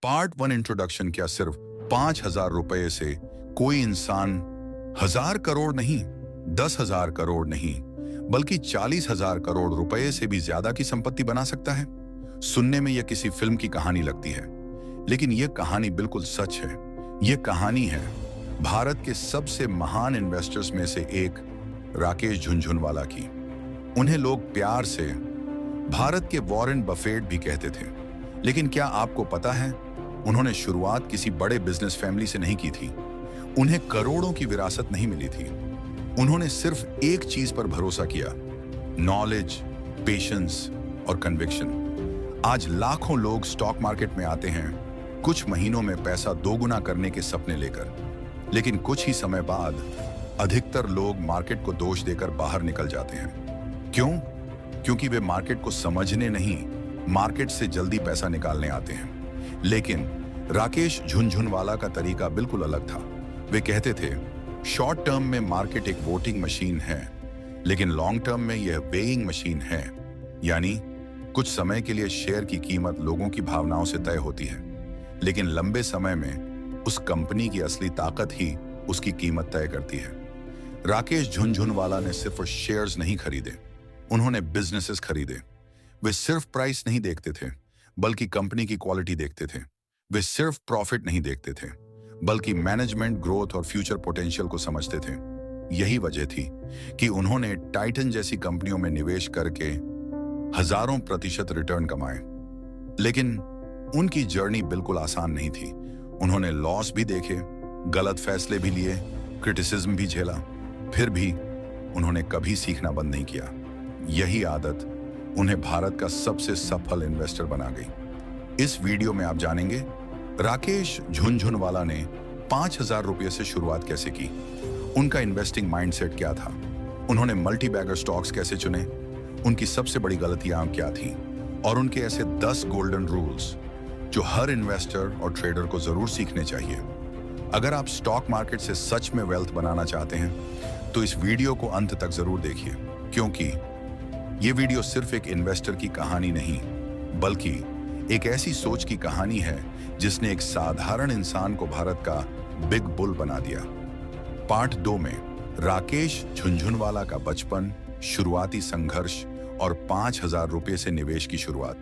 Part 1 introduction क्या सिर्फ 5,000 रुपए से कोई इंसान 1,000 करोड़ नहीं, 10,000 करोड़ नहीं, बल्कि 40,000 करोड़ रुपए से भी ज्यादा की संपत्ति बना सकता है? सुनने में यह किसी फिल्म की कहानी लगती है, लेकिन यह कहानी बिल्कुल सच है। यह कहानी है भारत के सबसे महान इन्वेस्टर्स में से एक राकेश झुनझुनवाला की। उन्हें लोग प्यार से भारत के वॉरेन बफेट भी कहते थे। लेकिन क्या आपको पता है, उन्होंने शुरुआत किसी बड़े बिजनेस फैमिली से नहीं की थी। उन्हें करोड़ों की विरासत नहीं मिली थी। उन्होंने सिर्फ एक चीज पर भरोसा किया, नॉलेज, पेशेंस और कन्विक्शन। आज लाखों लोग स्टॉक मार्केट में आते हैं कुछ महीनों में पैसा दोगुना करने के सपने लेकर, लेकिन कुछ ही समय बाद अधिकतर लोग मार्केट को दोष देकर बाहर निकल जाते हैं। क्यों? क्योंकि वे मार्केट को समझने नहीं, मार्केट से जल्दी पैसा निकालने आते हैं। लेकिन राकेश झुनझुनवाला का तरीका बिल्कुल अलग था। वे कहते थे, शॉर्ट टर्म में मार्केट एक वोटिंग मशीन है, लेकिन लॉन्ग टर्म में यह वेइंग मशीन है। यानी कुछ समय के लिए शेयर की कीमत लोगों की भावनाओं से तय होती है, लेकिन लंबे समय में उस कंपनी की असली ताकत ही उसकी कीमत तय करती है। राकेश झुनझुनवाला ने सिर्फ शेयर्स नहीं खरीदे, उन्होंने बिजनेसेस खरीदे। वे सिर्फ प्राइस नहीं देखते थे, बल्कि कंपनी की क्वालिटी देखते थे। वे सिर्फ प्रॉफिट नहीं देखते थे, बल्कि मैनेजमेंट, ग्रोथ और फ्यूचर पोटेंशियल को समझते थे। यही वजह थी कि उन्होंने टाइटन जैसी कंपनियों में निवेश करके हजारों % रिटर्न कमाए। लेकिन उनकी जर्नी बिल्कुल आसान नहीं थी। उन्होंने लॉस भी देखे, गलत फैसले भी लिए, क्रिटिसिज्म भी झेला, फिर भी उन्होंने कभी सीखना बंद नहीं किया। यही आदत उन्हें भारत का सबसे सफल इन्वेस्टर बना गई। इस वीडियो में आप जानेंगे राकेश झुनझुनवाला ने 5,000 रुपये से शुरुआत कैसे की, उनका इन्वेस्टिंग माइंडसेट क्या था, उन्होंने मल्टी बैगर स्टॉक्स कैसे चुने, उनकी सबसे बड़ी गलतियां क्या थी, और उनके ऐसे 10 गोल्डन रूल्स जो हर इन्वेस्टर और ट्रेडर को जरूर सीखने चाहिए। अगर आप स्टॉक मार्केट से सच में वेल्थ बनाना चाहते हैं तो इस वीडियो को अंत तक जरूर देखिए, क्योंकि ये वीडियो सिर्फ एक इन्वेस्टर की कहानी नहीं, बल्कि एक ऐसी सोच की कहानी है जिसने एक साधारण इंसान को भारत का बिग बुल बना दिया। पार्ट 2 में राकेश झुनझुनवाला का बचपन, शुरुआती संघर्ष और 5,000 रुपये से निवेश की शुरुआत।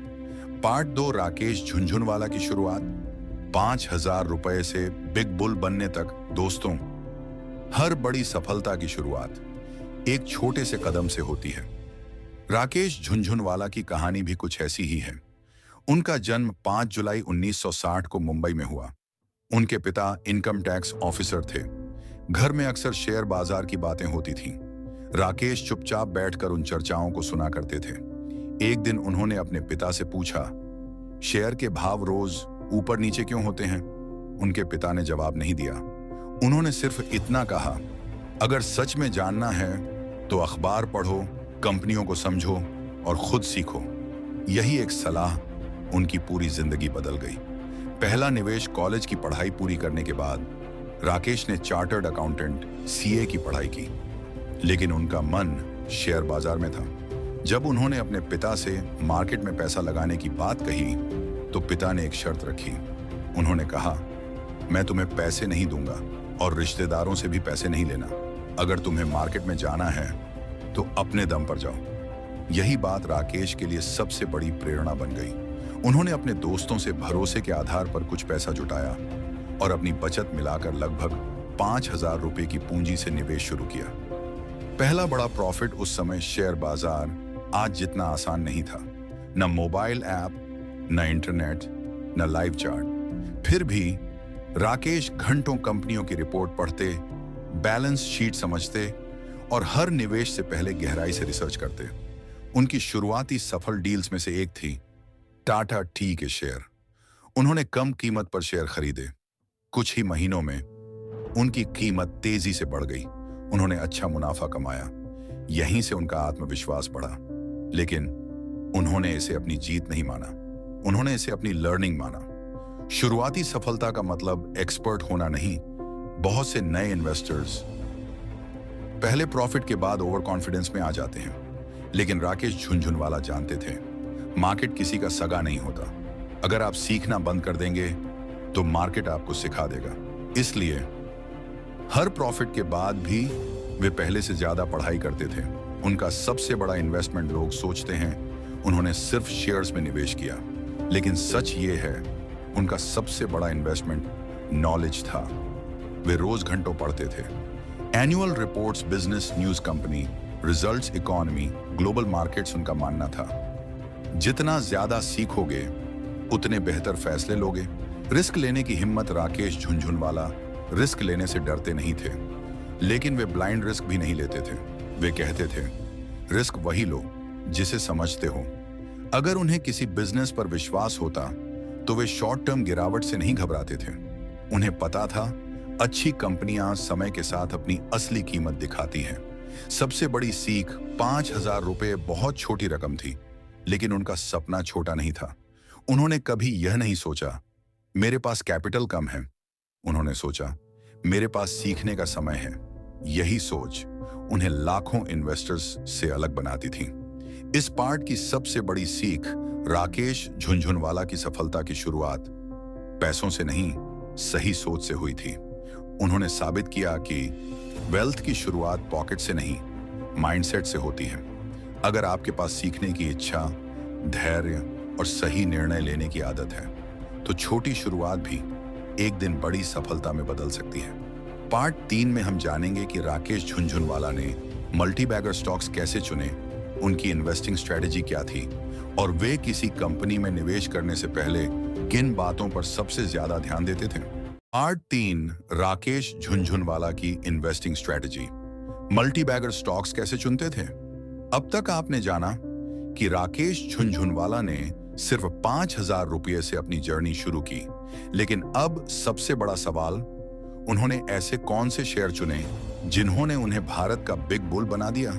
पार्ट 2 राकेश झुनझुनवाला की शुरुआत, 5,000 रुपये से बिग बुल बनने तक। दोस्तों, हर बड़ी सफलता की शुरुआत एक छोटे से कदम से होती है। राकेश झुनझुनवाला की कहानी भी कुछ ऐसी ही है। उनका जन्म 5 जुलाई 1960 को मुंबई में हुआ। उनके पिता इनकम टैक्स ऑफिसर थे। घर में अक्सर शेयर बाजार की बातें होती थीं। राकेश चुपचाप बैठकर उन चर्चाओं को सुना करते थे। एक दिन उन्होंने अपने पिता से पूछा, शेयर के भाव रोज ऊपर नीचे क्यों होते हैं? उनके पिता ने जवाब नहीं दिया। उन्होंने सिर्फ इतना कहा, अगर सच में जानना है तो अखबार पढ़ो, कंपनियों को समझो और खुद सीखो। यही एक सलाह उनकी पूरी जिंदगी बदल गई। पहला निवेश कॉलेज की पढ़ाई पूरी करने के बाद राकेश ने चार्टर्ड अकाउंटेंट CA की पढ़ाई की, लेकिन उनका मन शेयर बाजार में था। जब उन्होंने अपने पिता से मार्केट में पैसा लगाने की बात कही तो पिता ने एक शर्त रखी। उन्होंने कहा, मैं तुम्हें पैसे नहीं दूंगा और रिश्तेदारों से भी पैसे नहीं लेना। अगर तुम्हें मार्केट में जाना है तो अपने दम पर जाओ। यही बात राकेश के लिए सबसे बड़ी प्रेरणा बन गई। उन्होंने अपने दोस्तों से भरोसे के आधार पर कुछ पैसा जुटाया और अपनी बचत मिलाकर लगभग 5,000 रुपये की पूंजी से निवेश शुरू किया। पहला बड़ा प्रॉफिट उस समय शेयर बाजार आज जितना आसान नहीं था। न मोबाइल ऐप, न इंटरनेट, न लाइव चार्ट। फिर भी राकेश घंटों कंपनियों की रिपोर्ट पढ़ते, बैलेंस शीट समझते और हर निवेश से पहले गहराई से रिसर्च करते। उनकी शुरुआती सफल डील्स में से एक थी टाटा टी के शेयर। उन्होंने कम कीमत पर शेयर खरीदे। कुछ ही महीनों में उनकी कीमत तेजी से बढ़ गई। उन्होंने अच्छा मुनाफा कमाया। यहीं से उनका आत्मविश्वास बढ़ा। लेकिन उन्होंने इसे अपनी जीत नहीं माना, उन्होंने इसे अपनी लर्निंग माना। शुरुआती सफलता का मतलब एक्सपर्ट होना नहीं। बहुत से नए इन्वेस्टर्स पहले प्रॉफिट के बाद ओवर कॉन्फिडेंस में आ जाते हैं, लेकिन राकेश झुनझुनवाला जानते थे, मार्केट किसी का सगा नहीं होता। अगर आप सीखना बंद कर देंगे तो मार्केट आपको सिखा देगा। इसलिए हर प्रॉफिट के बाद भी वे पहले से ज्यादा पढ़ाई करते थे। उनका सबसे बड़ा इन्वेस्टमेंट लोग सोचते हैं उन्होंने सिर्फ शेयर्स में निवेश किया, लेकिन सच ये है उनका सबसे बड़ा इन्वेस्टमेंट नॉलेज था। वे रोज घंटों पढ़ते थे। Annual reports, business news company, results, economy, global markets उनका मानना था। जितना ज्यादा सीखोगे उतने बेहतर फैसले लोगे। रिस्क लेने की हिम्मत राकेश झुनझुनवाला रिस्क लेने से डरते नहीं थे, लेकिन वे ब्लाइंड रिस्क भी नहीं लेते थे। वे कहते थे रिस्क वही लो जिसे समझते हो। अगर उन्हें किसी बिजनेस पर विश्वास होता तो वे शॉर्ट टर्म गिरावट से नहीं घबराते थे। उन्हें पता था अच्छी कंपनियां समय के साथ अपनी असली कीमत दिखाती हैं। सबसे बड़ी सीख 5,000 रुपए बहुत छोटी रकम थी, लेकिन उनका सपना छोटा नहीं था। उन्होंने कभी यह नहीं सोचा मेरे पास कैपिटल कम है। उन्होंने सोचा मेरे पास सीखने का समय है। यही सोच उन्हें लाखों इन्वेस्टर्स से अलग बनाती थी। इस पार्ट की सबसे बड़ी सीख राकेश झुनझुनवाला की सफलता की शुरुआत पैसों से नहीं, सही सोच से हुई थी। उन्होंने साबित किया कि वेल्थ की शुरुआत पॉकेट से नहीं, माइंडसेट से होती है। अगर आपके पास सीखने की इच्छा, धैर्य और सही निर्णय लेने की आदत है तो छोटी शुरुआत भी एक दिन बड़ी सफलता में बदल सकती है। पार्ट 3 में हम जानेंगे कि राकेश झुनझुनवाला ने मल्टी बैगर स्टॉक्स कैसे चुने, उनकी इन्वेस्टिंग स्ट्रेटेजी क्या थी और वे किसी कंपनी में निवेश करने से पहले किन बातों पर सबसे ज्यादा ध्यान देते थे। पार्ट 3, राकेश झुनझुनवाला की investing strategy. Multi bagger stocks कैसे चुनते थे। अब तक आपने जाना कि राकेश झुनझुनवाला ने सिर्फ 5,000 रुपये से अपनी जर्नी शुरू की, लेकिन अब सबसे बड़ा सवाल, उन्होंने ऐसे कौन से शेयर चुने जिन्होंने उन्हें भारत का बिग बुल बना दिया।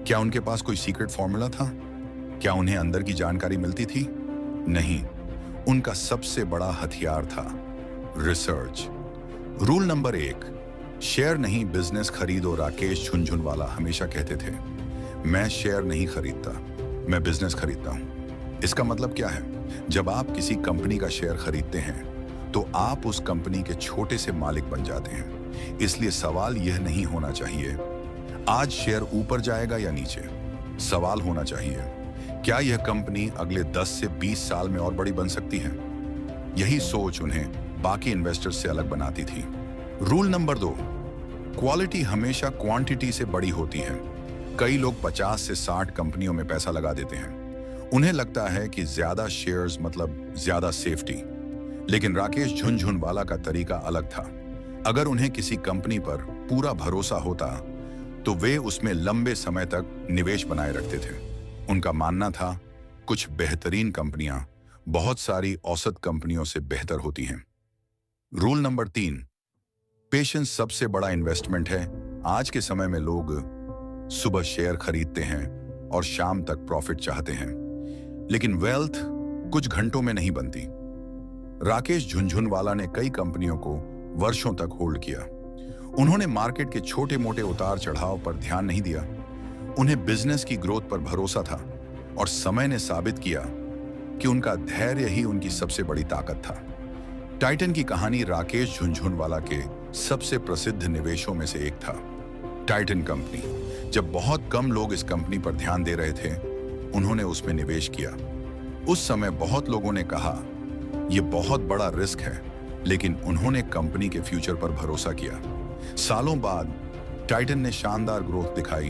क्या उनके पास कोई सीक्रेट फॉर्मूला था? क्या उन्हें अंदर की जानकारी मिलती थी? नहीं, उनका सबसे बड़ा हथियार था रिसर्च। रूल नंबर 1, शेयर नहीं बिजनेस खरीदो। राकेश झुनझुनवाला हमेशा कहते थे मैं शेयर नहीं खरीदता, मैं बिजनेस खरीदता हूं। इसका मतलब क्या है? जब आप किसी कंपनी का शेयर खरीदते हैं तो आप उस कंपनी के छोटे से मालिक बन जाते हैं। इसलिए सवाल यह नहीं होना चाहिए आज शेयर ऊपर जाएगा या नीचे। सवाल होना चाहिए क्या यह कंपनी अगले 10 से 20 साल में और बड़ी बन सकती है। यही सोच उन्हें बाकी इन्वेस्टर्स से अलग बनाती थी। रूल नंबर 2, क्वालिटी हमेशा क्वांटिटी से बड़ी होती है। कई लोग 50 से 60 कंपनियों में पैसा लगा देते हैं। उन्हें लगता है कि ज्यादा शेयर्स मतलब ज्यादा सेफ्टी, लेकिन राकेश झुनझुनवाला का तरीका अलग था। अगर उन्हें किसी कंपनी पर पूरा भरोसा होता तो वे उसमें लंबे समय तक निवेश बनाए रखते थे। उनका मानना था कुछ बेहतरीन कंपनियां बहुत सारी औसत कंपनियों से बेहतर होती हैं। रूल नंबर 3, पेशेंस सबसे बड़ा इन्वेस्टमेंट है। आज के समय में लोग सुबह शेयर खरीदते हैं और शाम तक प्रॉफिट चाहते हैं, लेकिन वेल्थ कुछ घंटों में नहीं बनती। राकेश झुनझुनवाला ने कई कंपनियों को वर्षों तक होल्ड किया। उन्होंने मार्केट के छोटे मोटे उतार चढ़ाव पर ध्यान नहीं दिया। उन्हें बिजनेस की ग्रोथ पर भरोसा था और समय ने साबित किया कि उनका धैर्य ही उनकी सबसे बड़ी ताकत था। टाइटन की कहानी राकेश झुनझुनवाला के सबसे प्रसिद्ध निवेशों में से एक था। टाइटन कंपनी, जब बहुत कम लोग इस कंपनी पर ध्यान दे रहे थे, उन्होंने उसमें निवेश किया। उस समय बहुत लोगों ने कहा यह बहुत बड़ा रिस्क है, लेकिन उन्होंने कंपनी के फ्यूचर पर भरोसा किया। सालों बाद टाइटन ने शानदार ग्रोथ दिखाई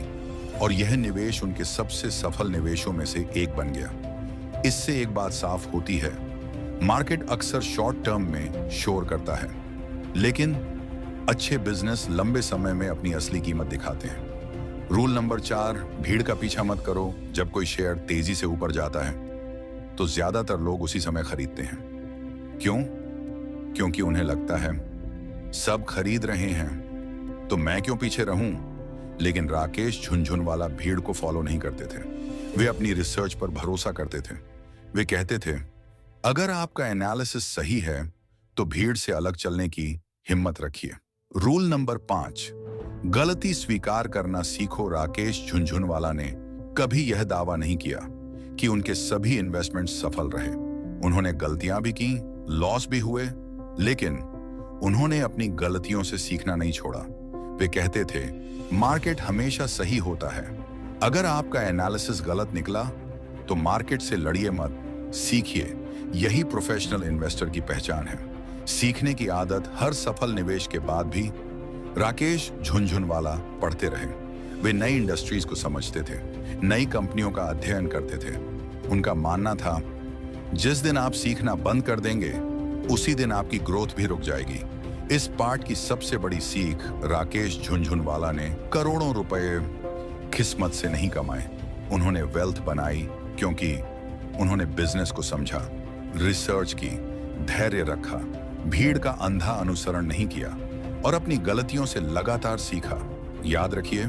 और यह निवेश उनके सबसे सफल निवेशों में से एक बन गया। इससे एक बात साफ होती है, मार्केट अक्सर शॉर्ट टर्म में शोर करता है, लेकिन अच्छे बिजनेस लंबे समय में अपनी असली कीमत दिखाते हैं। रूल नंबर 4, भीड़ का पीछा मत करो। जब कोई शेयर तेजी से ऊपर जाता है तो ज्यादातर लोग उसी समय खरीदते हैं। क्यों? क्योंकि उन्हें लगता है सब खरीद रहे हैं तो मैं क्यों पीछे रहूं। लेकिन राकेश झुनझुनवाला भीड़ को फॉलो नहीं करते थे। वे अपनी रिसर्च पर भरोसा करते थे। वे कहते थे अगर आपका एनालिसिस सही है तो भीड़ से अलग चलने की हिम्मत रखिए। रूल नंबर 5, गलती स्वीकार करना सीखो। राकेश झुनझुनवाला ने कभी यह दावा नहीं किया कि उनके सभी इन्वेस्टमेंट सफल रहे। उन्होंने गलतियां भी की, लॉस भी हुए, लेकिन उन्होंने अपनी गलतियों से सीखना नहीं छोड़ा। वे कहते थे, मार्केट हमेशा सही होता है। अगर आपका एनालिसिस गलत निकला तो मार्केट से लड़िए मत, सीखिए। यही प्रोफेशनल इन्वेस्टर की पहचान है, सीखने की आदत। हर सफल निवेश के बाद भी राकेश झुनझुनवाला पढ़ते रहे। वे नई इंडस्ट्रीज को समझते थे, नई कंपनियों का अध्ययन करते थे। उनका मानना था, जिस दिन आप सीखना बंद कर देंगे उसी दिन आपकी ग्रोथ भी रुक जाएगी। इस पार्ट की सबसे बड़ी सीख, राकेश झुनझुनवाला ने करोड़ों रुपए किस्मत से नहीं कमाए। उन्होंने वेल्थ बनाई क्योंकि उन्होंने बिजनेस को समझा, रिसर्च की, धैर्य रखा, भीड़ का अंधा अनुसरण नहीं किया और अपनी गलतियों से लगातार सीखा। याद रखिए,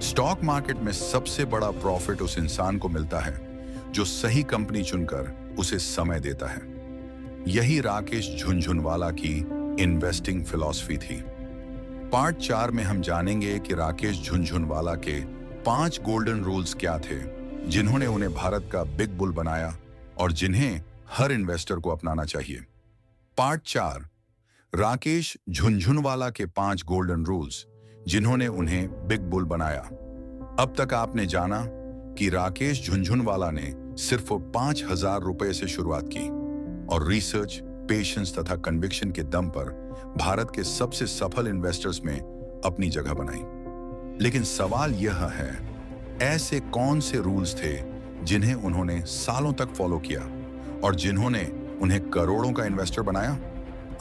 स्टॉक मार्केट में सबसे बड़ा प्रॉफिट उस इंसान को मिलता है जो सही कंपनी चुनकर उसे समय देता है। यही राकेश झुनझुनवाला की इन्वेस्टिंग फिलॉसफी थी। पार्ट 4 में हम जानेंगे कि राकेश झुनझुनवाला के 5 गोल्डन रूल्स क्या थे, जिन्होंने उन्हें भारत का बिग बुल बनाया और जिन्हें हर इन्वेस्टर को अपनाना चाहिए। पार्ट 4, राकेश झुनझुनवाला के 5 गोल्डन रूल्स, जिन्होंने उन्हें बिग बुल बनाया। अब तक आपने जाना कि राकेश झुनझुनवाला ने सिर्फ 5,000 रुपए से शुरुआत की और रिसर्च, पेशेंस तथा कन्विक्शन के दम पर भारत के सबसे सफल इन्वेस्टर्स में अपनी जगह बनाई। लेकिन सवाल यह है, ऐसे कौन से रूल्स थे जिन्हें उन्होंने सालों तक फॉलो किया और जिन्होंने उन्हें करोड़ों का इन्वेस्टर बनाया?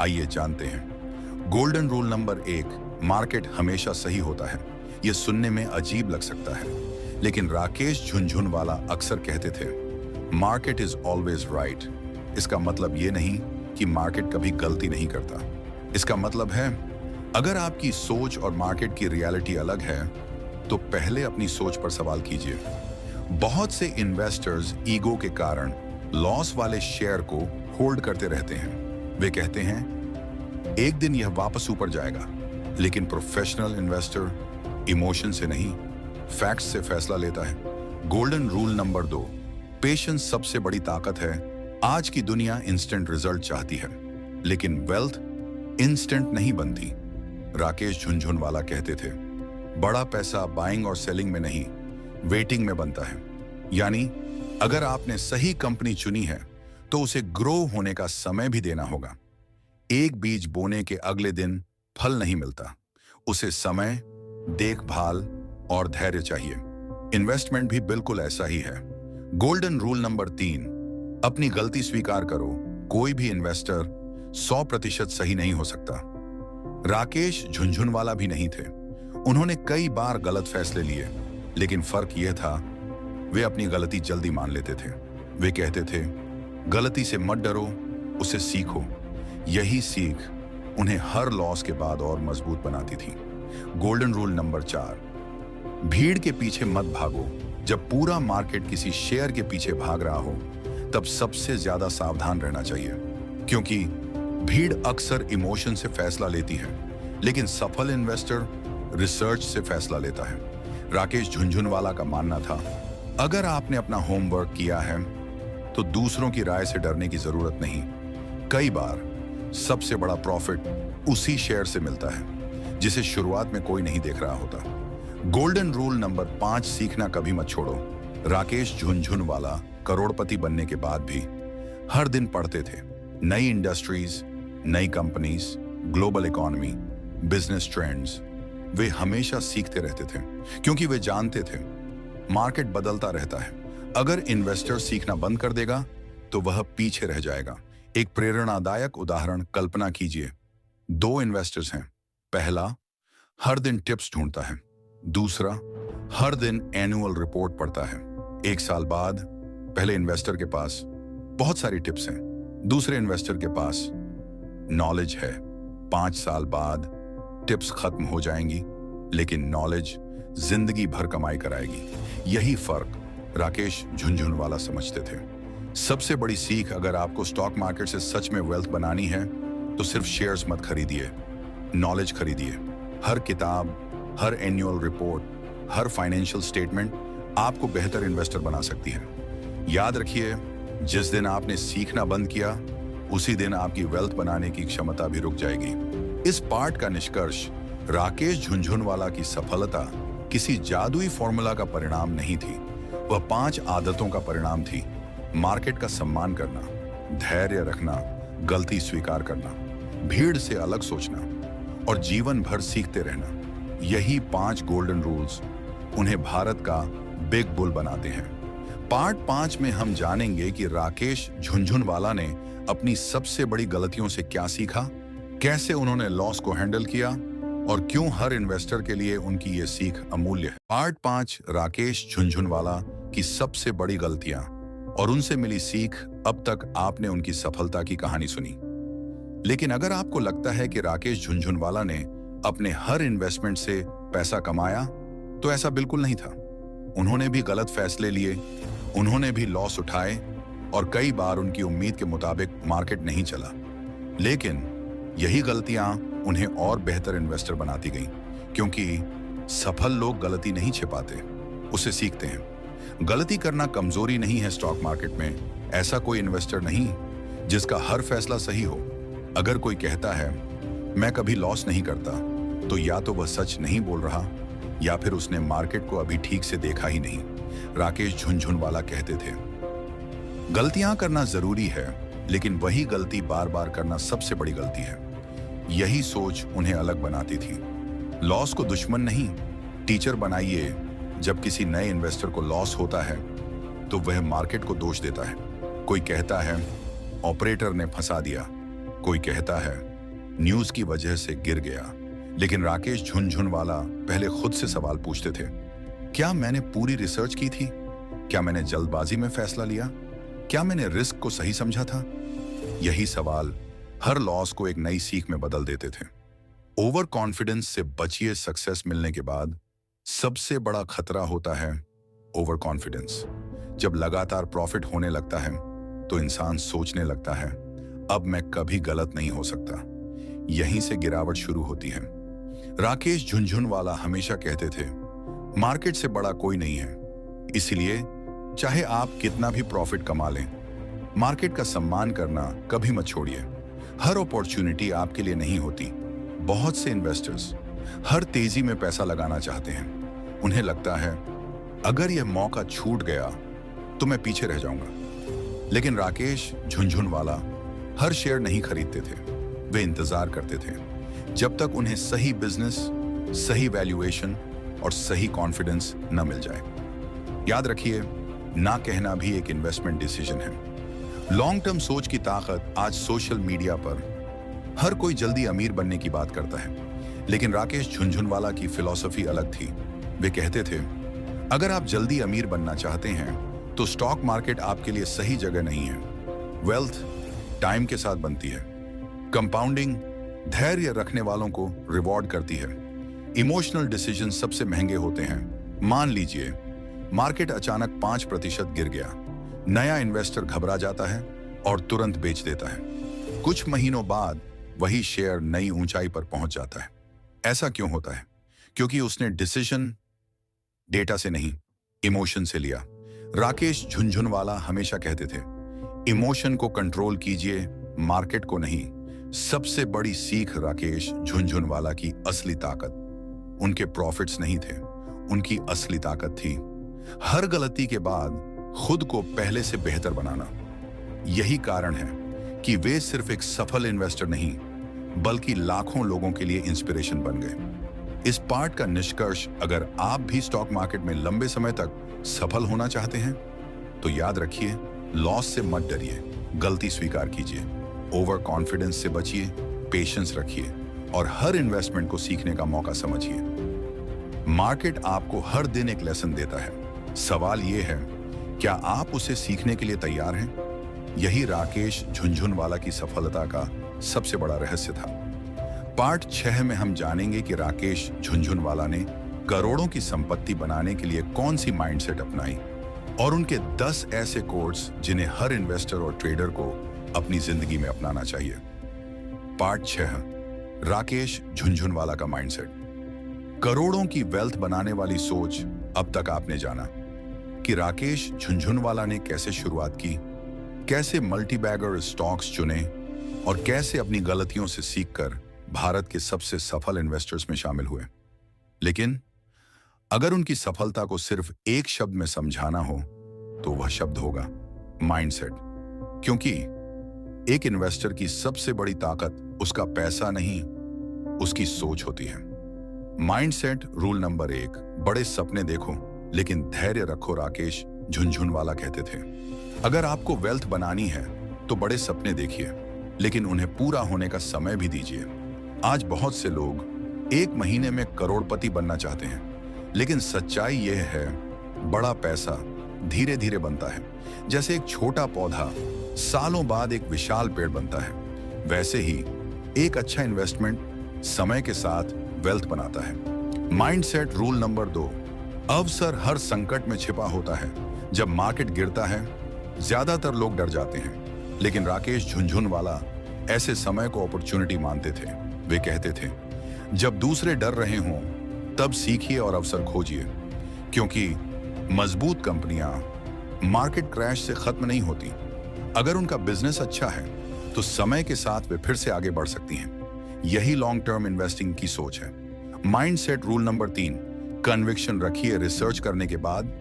आइए जानते हैं। गोल्डन रूल नंबर 1, मार्केट हमेशा सही होता है। यह सुनने में अजीब लग सकता है, लेकिन राकेश झुनझुनवाला अक्सर कहते थे, मार्केट इज ऑलवेज राइट। इसका मतलब यह नहीं कि मार्केट कभी गलती नहीं करता। इसका मतलब है, अगर आपकी सोच और मार्केट की रियलिटी अलग है तो पहले अपनी सोच पर सवाल कीजिए। बहुत से इन्वेस्टर्स ईगो के कारण लॉस वाले शेयर को होल्ड करते रहते हैं। वे कहते हैं, एक दिन यह वापस ऊपर जाएगा। लेकिन प्रोफेशनल इन्वेस्टर इमोशन से नहीं, फैक्ट्स से फैसला लेता है। गोल्डन रूल नंबर 2, पेशेंस सबसे बड़ी ताकत है। आज की दुनिया इंस्टेंट रिजल्ट चाहती है, लेकिन वेल्थ इंस्टेंट नहीं बनती। राकेश झुनझुनवाला कहते थे, बड़ा पैसा बाइंग और सेलिंग में नहीं, वेटिंग में बनता है। यानी अगर आपने सही कंपनी चुनी है तो उसे ग्रो होने का समय भी देना होगा। एक बीज बोने के अगले दिन फल नहीं मिलता, उसे समय, देखभाल और धैर्य चाहिए। इन्वेस्टमेंट भी बिल्कुल ऐसा ही है। गोल्डन रूल नंबर 3, अपनी गलती स्वीकार करो। कोई भी इन्वेस्टर 100% सही नहीं हो सकता। राकेश झुनझुनवाला भी नहीं थे। उन्होंने कई बार गलत फैसले लिए, लेकिन फर्क यह था, वे अपनी गलती जल्दी मान लेते थे। वे कहते थे, गलती से मत डरो, उसे सीखो। यही सीख उन्हें हर लॉस के बाद और मजबूत बनाती थी। गोल्डन रूल नंबर 4, भीड़ के पीछे मत भागो। जब पूरा मार्केट किसी शेयर के पीछे भाग रहा हो, तब सबसे ज्यादा सावधान रहना चाहिए, क्योंकि भीड़ अक्सर इमोशन से फैसला लेती है, लेकिन सफल इन्वेस्टर रिसर्च से फैसला लेता है। राकेश झुनझुनवाला का मानना था, अगर आपने अपना होमवर्क किया है तो दूसरों की राय से डरने की जरूरत नहीं। कई बार सबसे बड़ा प्रॉफिट उसी शेयर से मिलता है जिसे शुरुआत में कोई नहीं देख रहा होता। गोल्डन रूल नंबर 5, सीखना कभी मत छोड़ो। राकेश झुनझुनवाला करोड़पति बनने के बाद भी हर दिन पढ़ते थे। नई इंडस्ट्रीज, नई companies, global economy, business trends. वे हमेशा सीखते रहते थे क्योंकि वे जानते थे मार्केट बदलता रहता है। अगर इन्वेस्टर सीखना बंद कर देगा तो वह पीछे रह जाएगा। एक प्रेरणादायक उदाहरण कल्पना कीजिए। 2 इन्वेस्टर्स हैं। पहला हर दिन टिप्स ढूंढता है, दूसरा हर दिन एनुअल रिपोर्ट पढ़ता है। 1 साल बाद पहले इन्वेस्टर के पास बहुत सारी टिप्स हैं, दूसरे इन्वेस्टर के पास नॉलेज है। 5 साल बाद टिप्स खत्म हो जाएंगी, लेकिन नॉलेज जिंदगी भर कमाई कराएगी। यही फर्क राकेश झुनझुनवाला समझते थे। सबसे बड़ी सीख, अगर आपको स्टॉक मार्केट से सच में वेल्थ बनानी है तो सिर्फ शेयर्स मत खरीदिए, नॉलेज खरीदिए। हर किताब, हर एनुअल रिपोर्ट, हर फाइनेंशियल स्टेटमेंट आपको बेहतर इन्वेस्टर बना सकती है। याद रखिए, जिस दिन आपने सीखना बंद किया उसी दिन आपकी वेल्थ बनाने की क्षमता भी रुक जाएगी। इस पार्ट का निष्कर्ष, राकेश झुनझुनवाला की सफलता किसी जादुई फॉर्मूला का परिणाम नहीं थी। वह 5 आदतों का परिणाम थी। मार्केट का सम्मान करना, धैर्य रखना, गलती स्वीकार करना, भीड़ से अलग सोचना और जीवन भर सीखते रहना। यही 5 गोल्डन रूल्स उन्हें भारत का बिग बुल बनाते हैं। पार्ट 5 में हम जानेंगे कि राकेश झुनझुनवाला ने अपनी सबसे बड़ी गलतियों से क्या सीखा, कैसे उन्होंने लॉस को हैंडल किया और क्यों हर इन्वेस्टर के लिए उनकी ये सीख अमूल्य है। पार्ट 5, राकेश झुनझुनवाला की सबसे बड़ी गलतियां और उनसे मिली सीख। अब तक आपने उनकी सफलता की कहानी सुनी, लेकिन अगर आपको लगता है कि राकेश झुनझुनवाला ने अपने हर इन्वेस्टमेंट से पैसा कमाया, तो ऐसा बिल्कुल नहीं था। उन्होंने भी गलत फैसले लिए, उन्होंने भी लॉस उठाए और कई बार उनकी उम्मीद के मुताबिक मार्केट नहीं चला। लेकिन यही गलतियां उन्हें और बेहतर इन्वेस्टर बनाती गईं, क्योंकि सफल लोग गलती नहीं छिपाते, उसे सीखते हैं। गलती करना कमजोरी नहीं है। स्टॉक मार्केट में ऐसा कोई इन्वेस्टर नहीं जिसका हर फैसला सही हो। अगर कोई कहता है मैं कभी लॉस नहीं करता, तो या तो वह सच नहीं बोल रहा या फिर उसने मार्केट को अभी ठीक से देखा ही नहीं। राकेश झुनझुनवाला कहते थे, गलतियां करना जरूरी है, लेकिन वही गलती बार बार करना सबसे बड़ी गलती है। यही सोच उन्हें अलग बनाती थी। लॉस को दुश्मन नहीं, टीचर बनाइए। जब किसी नए इन्वेस्टर को लॉस होता है तो वह मार्केट को दोष देता है। कोई कहता है ऑपरेटर ने फंसा दिया, कोई कहता है न्यूज की वजह से गिर गया। लेकिन राकेश झुनझुनवाला पहले खुद से सवाल पूछते थे, क्या मैंने पूरी रिसर्च की थी? क्या मैंने जल्दबाजी में फैसला लिया? क्या मैंने रिस्क को सही समझा था? यही सवाल हर लॉस को एक नई सीख में बदल देते थे। ओवर कॉन्फिडेंस से बचिए। सक्सेस मिलने के बाद सबसे बड़ा खतरा होता है ओवर कॉन्फिडेंस। जब लगातार प्रॉफिट होने लगता है तो इंसान सोचने लगता है अब मैं कभी गलत नहीं हो सकता। यहीं से गिरावट शुरू होती है। राकेश झुनझुनवाला हमेशा कहते थे, मार्केट से बड़ा कोई नहीं है, इसलिए चाहे आप कितना भी प्रॉफिट कमा लें, मार्केट का सम्मान करना कभी मत छोड़िए। हर अपॉर्चुनिटी आपके लिए नहीं होती। बहुत से इन्वेस्टर्स हर तेजी में पैसा लगाना चाहते हैं। उन्हें लगता है अगर यह मौका छूट गया तो मैं पीछे रह जाऊंगा। लेकिन राकेश झुनझुनवाला हर शेयर नहीं खरीदते थे। वे इंतजार करते थे जब तक उन्हें सही बिजनेस, सही वैल्यूएशन और सही कॉन्फिडेंस न मिल जाए। याद रखिए, ना कहना भी एक इन्वेस्टमेंट डिसीजन है। लॉन्ग टर्म सोच की ताकत। आज सोशल मीडिया पर हर कोई जल्दी अमीर बनने की बात करता है, लेकिन राकेश झुनझुनवाला की फिलॉसफी अलग थी। वे कहते थे, अगर आप जल्दी अमीर बनना चाहते हैं तो स्टॉक मार्केट आपके लिए सही जगह नहीं है। वेल्थ टाइम के साथ बनती है। कंपाउंडिंग धैर्य रखने वालों को रिवॉर्ड करती है। इमोशनल डिसीजन सबसे महंगे होते हैं। मान लीजिए मार्केट अचानक 5% गिर गया। नया इन्वेस्टर घबरा जाता है और तुरंत बेच देता है। कुछ महीनों बाद वही शेयर नई ऊंचाई पर पहुंच जाता है। ऐसा क्यों होता है? क्योंकि उसने डिसीजन डेटा से नहीं, इमोशन से लिया। राकेश झुनझुनवाला हमेशा कहते थे, इमोशन को कंट्रोल कीजिए, मार्केट को नहीं। सबसे बड़ी सीख राकेश झुनझुनवाला की असली ताकत उनके प्रॉफिट्स नहीं थे, उनकी असली ताकत थी हर गलती के बाद खुद को पहले से बेहतर बनाना। यही कारण है कि वे सिर्फ एक सफल इन्वेस्टर नहीं, बल्कि लाखों लोगों के लिए इंस्पिरेशन बन गए। इस पार्ट का निष्कर्ष, अगर आप भी स्टॉक मार्केट में लंबे समय तक सफल होना चाहते हैं तो याद रखिए, लॉस से मत डरिए, गलती स्वीकार कीजिए, ओवर कॉन्फिडेंस से बचिए, पेशेंस रखिए और हर इन्वेस्टमेंट को सीखने का मौका समझिए। मार्केट आपको हर दिन एक लेसन देता है। सवाल यह है, क्या आप उसे सीखने के लिए तैयार हैं? यही राकेश झुनझुनवाला की सफलता का सबसे बड़ा रहस्य था। पार्ट 6 में हम जानेंगे कि राकेश झुनझुनवाला ने करोड़ों की संपत्ति बनाने के लिए कौन सी माइंडसेट अपनाई और उनके 10 ऐसे कोड्स जिन्हें हर इन्वेस्टर और ट्रेडर को अपनी जिंदगी में अपनाना चाहिए। पार्ट 6, राकेश झुनझुनवाला का माइंडसेट। करोड़ों की वेल्थ बनाने वाली सोच। अब तक आपने जाना कि राकेश झुनझुनवाला ने कैसे शुरुआत की, कैसे मल्टीबैगर स्टॉक्स चुने और कैसे अपनी गलतियों से सीखकर भारत के सबसे सफल इन्वेस्टर्स में शामिल हुए। लेकिन अगर उनकी सफलता को सिर्फ एक शब्द में समझाना हो तो वह शब्द होगा माइंडसेट। क्योंकि एक इन्वेस्टर की सबसे बड़ी ताकत उसका पैसा नहीं, उसकी सोच होती है। माइंडसेट रूल नंबर 1, बड़े सपने देखो लेकिन धैर्य रखो, राकेश झुनझुनवाला कहते थे। अगर आपको वेल्थ बनानी है तो बड़े सपने देखिए, लेकिन उन्हें पूरा होने का समय भी दीजिए। आज बहुत से लोग 1 महीने में करोड़पति बनना चाहते हैं, लेकिन सच्चाई यह है बड़ा पैसा धीरे धीरे बनता है। जैसे एक छोटा पौधा सालों बाद एक विशाल पेड़ बनता है, वैसे ही एक अच्छा इन्वेस्टमेंट समय के साथ वेल्थ बनाता है। माइंडसेट रूल नंबर 2, अवसर हर संकट में छिपा होता है। जब मार्केट गिरता है ज्यादातर लोग डर जाते हैं, लेकिन राकेश झुनझुनवाला ऐसे समय को अपॉर्चुनिटी मानते थे। वे कहते थे, जब दूसरे डर रहे हों तब सीखिए और अवसर खोजिए, क्योंकि मजबूत कंपनियां मार्केट क्रैश से खत्म नहीं होती। अगर उनका बिजनेस अच्छा है तो समय के साथ वे फिर से आगे बढ़ सकती हैं। यही लॉन्ग टर्म इन्वेस्टिंग की सोच है। माइंडसेट रूल नंबर 3, कन्विक्शन रखिए रिसर्च करने के बाद।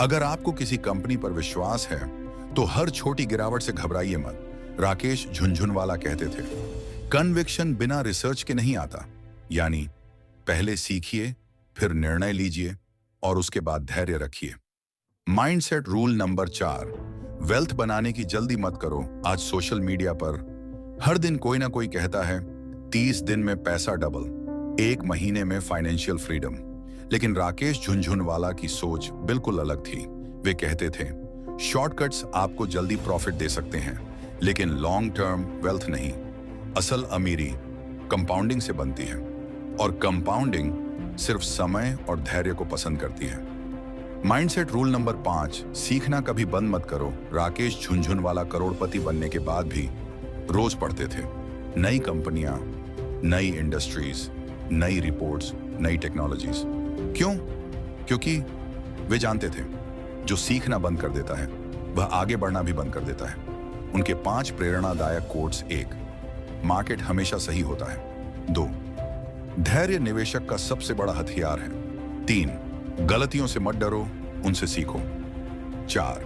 अगर आपको किसी कंपनी पर विश्वास है तो हर छोटी गिरावट से घबराइए मत। राकेश झुनझुनवाला कहते थे, कन्विक्शन बिना रिसर्च के नहीं आता। यानी पहले सीखिए, फिर निर्णय लीजिए और उसके बाद धैर्य रखिए। माइंडसेट रूल नंबर 4, वेल्थ बनाने की जल्दी मत करो। आज सोशल मीडिया पर हर दिन कोई ना कोई कहता है 30 दिन में पैसा डबल, 1 महीने में फाइनेंशियल फ्रीडम। लेकिन राकेश झुनझुनवाला की सोच बिल्कुल अलग थी। वे कहते थे, शॉर्टकट्स आपको जल्दी प्रॉफिट दे सकते हैं, लेकिन लॉन्ग टर्म वेल्थ नहीं। असल अमीरी कंपाउंडिंग से बनती है, और कंपाउंडिंग सिर्फ समय और धैर्य को पसंद करती है। माइंडसेट रूल नंबर 5, सीखना कभी बंद मत करो। राकेश झुनझुनवाला करोड़पति बनने के बाद भी रोज पढ़ते थे, नई कंपनियां, नई इंडस्ट्रीज, नई रिपोर्ट्स, नई टेक्नोलॉजीज। क्यों? क्योंकि वे जानते थे जो सीखना बंद कर देता है वह आगे बढ़ना भी बंद कर देता है। उनके 5 प्रेरणादायक कोट्स: 1, मार्केट हमेशा सही होता है। 2, धैर्य निवेशक का सबसे बड़ा हथियार है। 3, गलतियों से मत डरो, उनसे सीखो। 4,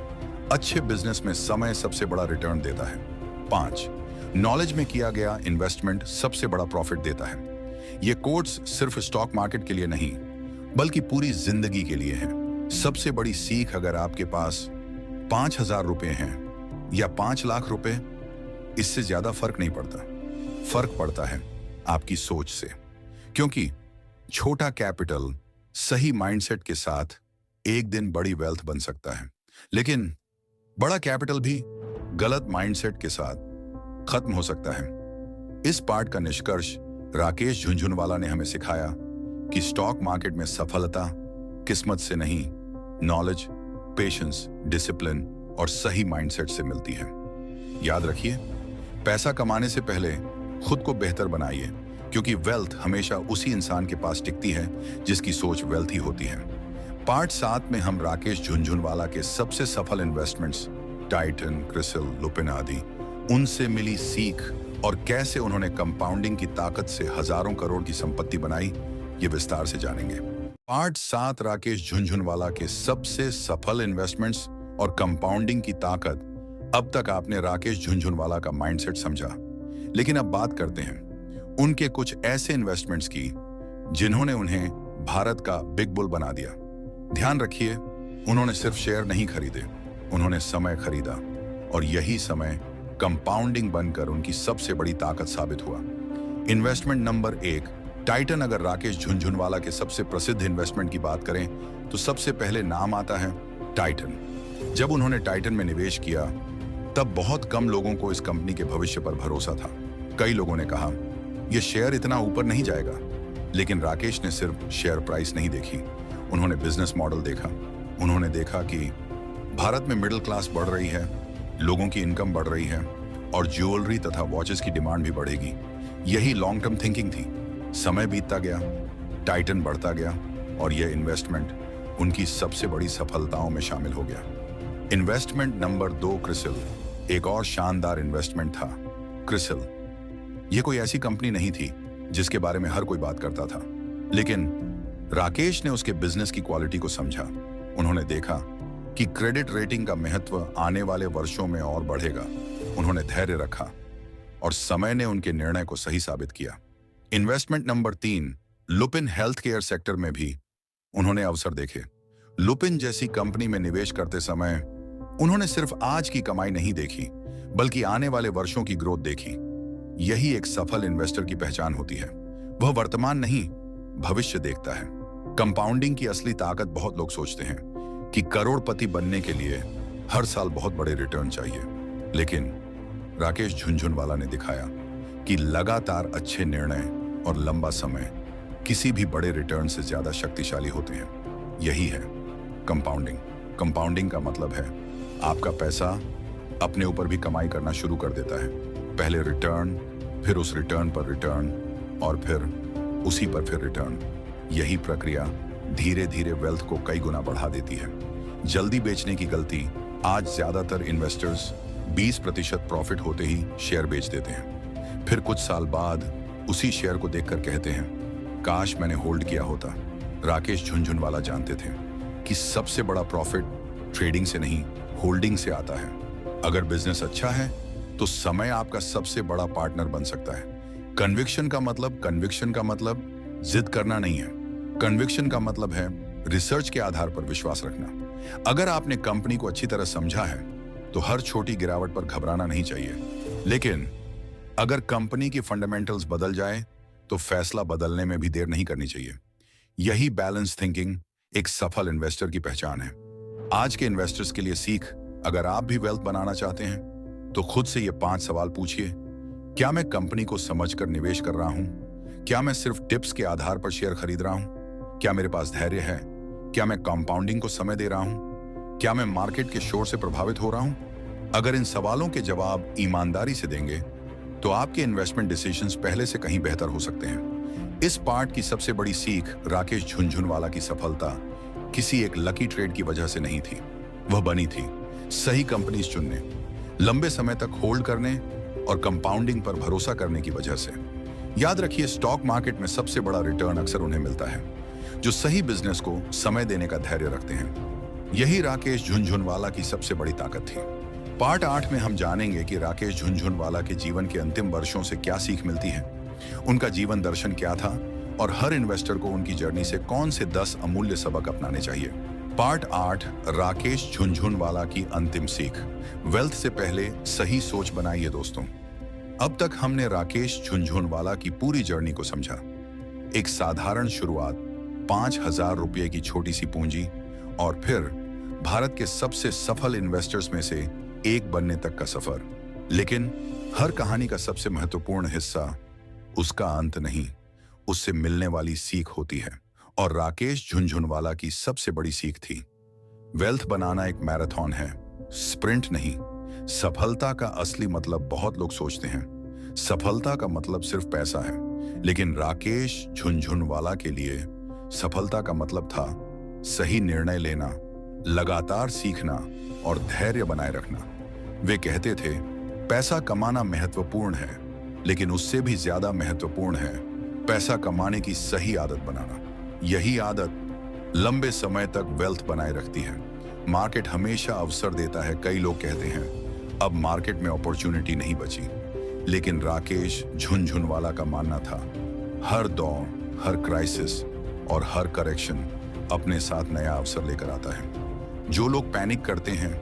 अच्छे बिजनेस में समय सबसे बड़ा रिटर्न देता है। 5, नॉलेज में किया गया इन्वेस्टमेंट सबसे बड़ा प्रॉफिट देता है। ये कोट्स सिर्फ स्टॉक मार्केट के लिए नहीं बल्कि पूरी जिंदगी के लिए हैं। सबसे बड़ी सीख, अगर आपके पास 5,000 रुपए हैं या 5 लाख रुपए, इससे ज्यादा फर्क नहीं पड़ता। फर्क पड़ता है आपकी सोच से, क्योंकि छोटा कैपिटल सही माइंडसेट के साथ एक दिन बड़ी वेल्थ बन सकता है, लेकिन बड़ा कैपिटल भी गलत माइंडसेट के साथ खत्म हो सकता है। इस पार्ट का निष्कर्ष राकेश झुनझुनवाला ने हमें सिखाया कि स्टॉक मार्केट में सफलता किस्मत से नहीं, नॉलेज, पेशेंस, डिसिप्लिन और सही माइंडसेट से मिलती है। याद रखिए, पैसा कमाने से पहले खुद को बेहतर बनाइए, क्योंकि वेल्थ हमेशा उसी इंसान के पास टिकती है जिसकी सोच वेल्थी होती है। पार्ट 7 में हम राकेश झुनझुनवाला के सबसे सफल इन्वेस्टमेंट्स, टाइटन, क्रिसिल, लुपिन आदि, उनसे मिली सीख और कैसे उन्होंने कंपाउंडिंग की ताकत से हजारों करोड़ की संपत्ति बनाई, ये विस्तार से जानेंगे। पार्ट 7, राकेश झुनझुनवाला के सबसे सफल इन्वेस्टमेंट्स और कंपाउंडिंग की ताकत। अब तक आपने राकेश झुनझुनवाला का माइंडसेट समझा, लेकिन अब बात करते हैं उनके कुछ ऐसे इन्वेस्टमेंट्स की जिन्होंने उन्हें भारत का बिग बुल बना दिया। ध्यान रखिए, उन्होंने सिर्फ शेयर नहीं खरीदे, उन्होंने समय खरीदा, और यही समय कंपाउंडिंग बनकर उनकी सबसे बड़ी ताकत साबित हुआ। Investment number 1, Titan. अगर राकेश झुनझुनवाला के सबसे प्रसिद्ध इन्वेस्टमेंट की बात करें तो सबसे पहले नाम आता है टाइटन। जब उन्होंने टाइटन में निवेश किया तब बहुत कम लोगों को इस कंपनी के भविष्य पर भरोसा था। कई लोगों ने कहा यह शेयर इतना ऊपर नहीं जाएगा, लेकिन राकेश ने सिर्फ शेयर प्राइस नहीं देखी, उन्होंने बिजनेस मॉडल देखा। उन्होंने देखा कि भारत में मिडिल क्लास बढ़ रही है, लोगों की इनकम बढ़ रही है और ज्वेलरी तथा वॉचेस की डिमांड भी बढ़ेगी। यही लॉन्ग टर्म थिंकिंग थी। समय बीतता गया, टाइटन बढ़ता गया और यह इन्वेस्टमेंट उनकी सबसे बड़ी सफलताओं में शामिल हो गया। Investment number 2, CRISIL. एक और शानदार इन्वेस्टमेंट था क्रिसिल। यह कोई ऐसी कंपनी नहीं थी जिसके बारे में हर कोई बात करता था, लेकिन राकेश ने उसके बिजनेस की क्वालिटी को समझा। उन्होंने देखा कि क्रेडिट रेटिंग का महत्व आने वाले वर्षों में और बढ़ेगा। उन्होंने धैर्य रखा और समय ने उनके निर्णय को सही साबित किया। Investment number 3, Lupin health care sector में भी उन्होंने अवसर देखे। लुपिन जैसी कंपनी में निवेश करते समय उन्होंने सिर्फ आज की कमाई नहीं देखी, बल्कि आने वाले वर्षों की ग्रोथ देखी। यही एक सफल इन्वेस्टर की पहचान होती है। वह वर्तमान नहीं, भविष्य देखता है। कंपाउंडिंग की असली ताकत बहुत लोग सोचते हैं कि करोड़पति बनने के लिए हर साल बहुत बड़े रिटर्न चाहिए, लेकिन राकेश झुनझुनवाला ने दिखाया कि लगातार अच्छे निर्णय और लंबा समय किसी भी बड़े रिटर्न से ज्यादा शक्तिशाली होते हैं। यही है कंपाउंडिंग। कंपाउंडिंग का मतलब है आपका पैसा अपने ऊपर भी कमाई करना शुरू कर देता है। पहले रिटर्न, फिर उस रिटर्न पर रिटर्न और फिर उसी पर फिर रिटर्न। यही प्रक्रिया धीरे धीरे वेल्थ को कई गुना बढ़ा देती है। जल्दी बेचने की गलती, आज ज्यादातर इन्वेस्टर्स 20% प्रॉफिट होते ही शेयर बेच देते हैं। फिर कुछ साल बाद उसी शेयर को देखकर कहते हैं, काश मैंने होल्ड किया होता। राकेश झुनझुनवाला जानते थे कि सबसे बड़ा प्रॉफिट ट्रेडिंग से नहीं, होल्डिंग से आता है। अगर बिजनेस अच्छा है तो समय आपका सबसे बड़ा पार्टनर बन सकता है। कन्विक्शन का मतलब जिद करना नहीं है। कन्विक्शन का मतलब है रिसर्च के आधार पर विश्वास रखना। अगर आपने कंपनी को अच्छी तरह समझा है तो हर छोटी गिरावट पर घबराना नहीं चाहिए, लेकिन अगर कंपनी की फंडामेंटल्स बदल जाए तो फैसला बदलने में भी देर नहीं करनी चाहिए। यही बैलेंस थिंकिंग एक सफल इन्वेस्टर की पहचान है। आज के इन्वेस्टर्स के लिए सीख, अगर आप भी वेल्थ बनाना चाहते हैं तो खुद से ये 5 सवाल पूछिए। क्या मैं कंपनी को समझकर निवेश कर रहा हूं? क्या मैं सिर्फ टिप्स के आधार पर शेयर खरीद रहा हूं? क्या मेरे पास धैर्य है? क्या मैं कंपाउंडिंग को समय दे रहा हूं? क्या मैं मार्केट के शोर से प्रभावित हो रहा हूं? अगर इन सवालों के जवाब ईमानदारी से देंगे तो आपके इन्वेस्टमेंट डिसीजंस पहले से कहीं बेहतर हो सकते हैं। इस पार्ट की सबसे बड़ी सीख, राकेश झुनझुनवाला की सफलता किसी एक लकी ट्रेड की वजह से नहीं थी। वह बनी थी सही कंपनीज चुनने, लंबे समय तक होल्ड करने और कंपाउंडिंग पर भरोसा करने की वजह से। याद रखिए, स्टॉक मार्केट में सबसे बड़ा रिटर्न अक्सर उन्हें मिलता है जो सही बिजनेस को समय देने का धैर्य रखते हैं। यही राकेश झुनझुनवाला की सबसे बड़ी ताकत थी। पार्ट 8 में हम जानेंगे कि राकेश झुनझुनवाला के जीवन के अंतिम वर्षों से क्या सीख मिलती है, उनका जीवन दर्शन क्या था और हर इन्वेस्टर को उनकी जर्नी से कौन से 10 अमूल्य सबक अपनाने चाहिए। पार्ट 8, राकेश झुनझुनवाला की अंतिम सीख। वेल्थ से पहले सही सोच बनाइए दोस्तों। अब तक हमने राकेश झुनझुनवाला की पूरी जर्नी को समझा। एक साधारण शुरुआत, 5,000 रुपये की छोटी सी पूंजी और फिर भारत के सबसे सफल इन्वेस्टर्स में से एक बनने तक का सफर। लेकिन हर कहानी का सबसे महत्वपूर्ण हिस्सा उसका अंत नहीं, उससे मिलने वाली सीख होती है। और राकेश झुनझुनवाला की सबसे बड़ी सीख थी, वेल्थ बनाना एक मैराथन है, स्प्रिंट नहीं। सफलता का असली मतलब बहुत लोग सोचते हैं सफलता का मतलब सिर्फ पैसा है, लेकिन राकेश झुनझुनवाला के लिए सफलता का मतलब था सही निर्णय लेना, लगातार सीखना और धैर्य बनाए रखना। वे कहते थे, पैसा कमाना महत्वपूर्ण है, लेकिन उससे भी ज्यादा महत्वपूर्ण है पैसा कमाने की सही आदत बनाना। यही आदत लंबे समय तक वेल्थ बनाए रखती है। मार्केट हमेशा अवसर देता है। कई लोग कहते हैं अब मार्केट में अपॉर्चुनिटी नहीं बची, लेकिन राकेश झुनझुनवाला का मानना था हर दौर, हर क्राइसिस और हर करेक्शन अपने साथ नया अवसर लेकर आता है। जो लोग पैनिक करते हैं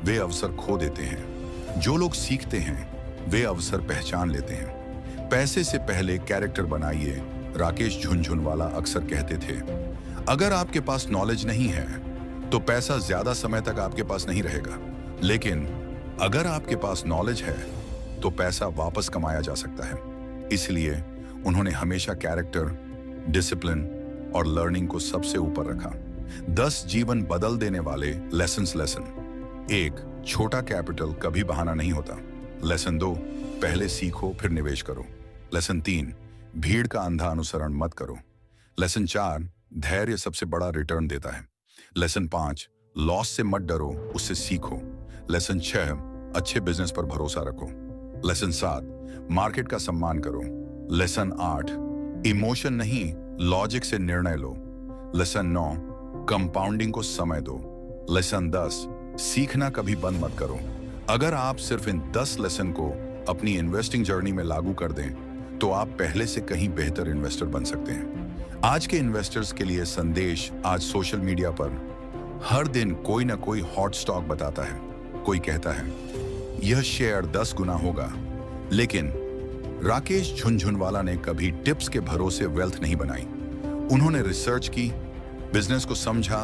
वे अवसर खो देते हैं, जो लोग सीखते हैं वे अवसर पहचान लेते हैं। पैसे से पहले कैरेक्टर बनाइए, राकेश झुनझुनवाला अक्सर कहते थे। अगर आपके पास नॉलेज नहीं है तो पैसा ज्यादा समय तक आपके पास नहीं रहेगा, लेकिन अगर आपके पास नॉलेज है तो पैसा वापस कमाया जा सकता है। इसलिए उन्होंने हमेशा कैरेक्टर, डिसिप्लिन और लर्निंग को सबसे ऊपर रखा। 10 जीवन बदल देने वाले लेसन। 1, छोटा कैपिटल कभी बहाना नहीं होता। लेसन 2, पहले सीखो फिर निवेश करो। लेसन 3, भीड़ का अंधा अनुसरण मत करो। लेसन 4, धैर्य सबसे बड़ा रिटर्न देता है। लेसन 5, लॉस से मत डरो, उससे सीखो। लेसन 6, अच्छे बिजनेस पर भरोसा रखो। लेसन 7, मार्केट का सम्मान करो। लेसन 8, इमोशन नहीं लॉजिक से निर्णय लो। लेसन 9, कंपाउंडिंग को समय दो। लेसन 10, सीखना कभी बंद मत करो। अगर आप सिर्फ इन 10 लेसन को अपनी इन्वेस्टिंग जर्नी में लागू कर दें तो आप पहले से कहीं बेहतर इन्वेस्टर बन सकते हैं। आज के इन्वेस्टर्स के लिए संदेश आज सोशल मीडिया पर हर दिन कोई ना कोई हॉट स्टॉक बताता है। कोई कहता है यह शेयर 10 गुना होगा, लेकिन राकेश झुनझुनवाला ने कभी टिप्स के भरोसे वेल्थ नहीं बनाई। उन्होंने रिसर्च की, बिजनेस को समझा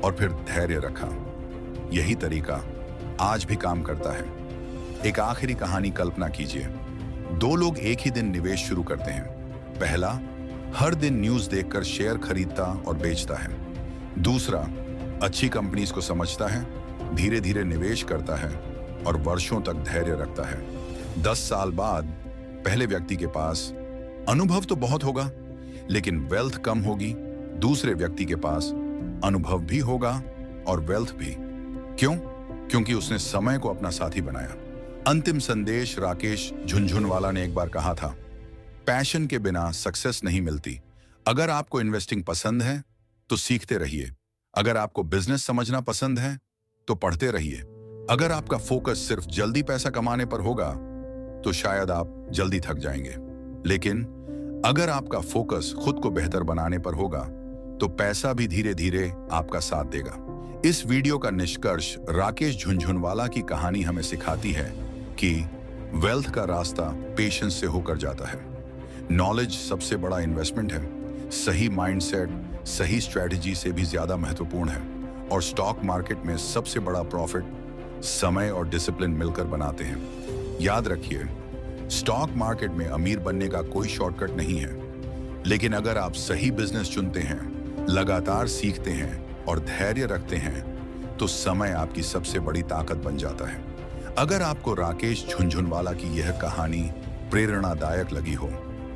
और फिर धैर्य रखा। यही तरीका आज भी काम करता है। एक आखिरी कहानी कल्पना कीजिए। 2 लोग एक ही दिन निवेश शुरू करते हैं। पहला हर दिन न्यूज़ देखकर शेयर खरीदता और बेचता है। दूसरा अच्छी कंपनीज को समझता है, धीरे धीरे निवेश करता है और वर्षों तक धैर्य रखता है। 10 साल बाद पहले व्यक्ति के पास अनुभव तो बहुत होगा, लेकिन वेल्थ कम होगी। दूसरे व्यक्ति के पास अनुभव भी होगा और वेल्थ भी। क्यों? क्योंकि उसने समय को अपना साथी बनाया। अंतिम संदेश राकेश झुनझुनवाला ने एक बार कहा था, पैशन के बिना सक्सेस नहीं मिलती। अगर आपको इन्वेस्टिंग पसंद है तो सीखते रहिए। अगर आपको बिजनेस समझना पसंद है तो पढ़ते रहिए। अगर आपका फोकस सिर्फ जल्दी पैसा कमाने पर होगा तो शायद आप जल्दी थक जाएंगे। लेकिन अगर आपका फोकस खुद को बेहतर बनाने पर होगा तो पैसा भी धीरे धीरे आपका साथ देगा। इस वीडियो का निष्कर्ष राकेश झुनझुनवाला की कहानी हमें सिखाती है कि वेल्थ का रास्ता पेशेंस से होकर जाता है। नॉलेज सबसे बड़ा इन्वेस्टमेंट है। सही माइंडसेट सही स्ट्रेटजी से भी ज्यादा महत्वपूर्ण है। और स्टॉक मार्केट में सबसे बड़ा प्रॉफिट समय और डिसिप्लिन मिलकर बनाते हैं। याद रखिए, स्टॉक मार्केट में अमीर बनने का कोई शॉर्टकट नहीं है, लेकिन अगर आप सही बिजनेस चुनते हैं, लगातार सीखते हैं और धैर्य रखते हैं तो समय आपकी सबसे बड़ी ताकत बन जाता है। अगर आपको राकेश झुनझुनवाला की यह कहानी प्रेरणादायक लगी हो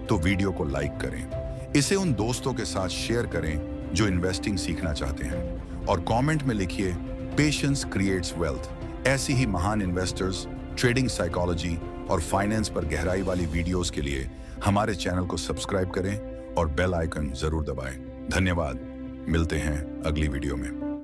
तो वीडियो को लाइक करें, इसे उन दोस्तों के साथ शेयर करें जो इन्वेस्टिंग सीखना चाहते हैं और कमेंट में लिखिए पेशेंस क्रिएट्स वेल्थ। ऐसी ही महान इन्वेस्टर्स, ट्रेडिंग साइकोलॉजी और फाइनेंस पर गहराई वाली वीडियोस के लिए हमारे चैनल को सब्सक्राइब करें और बेल आइकन जरूर दबाएं। धन्यवाद। मिलते हैं अगली वीडियो में।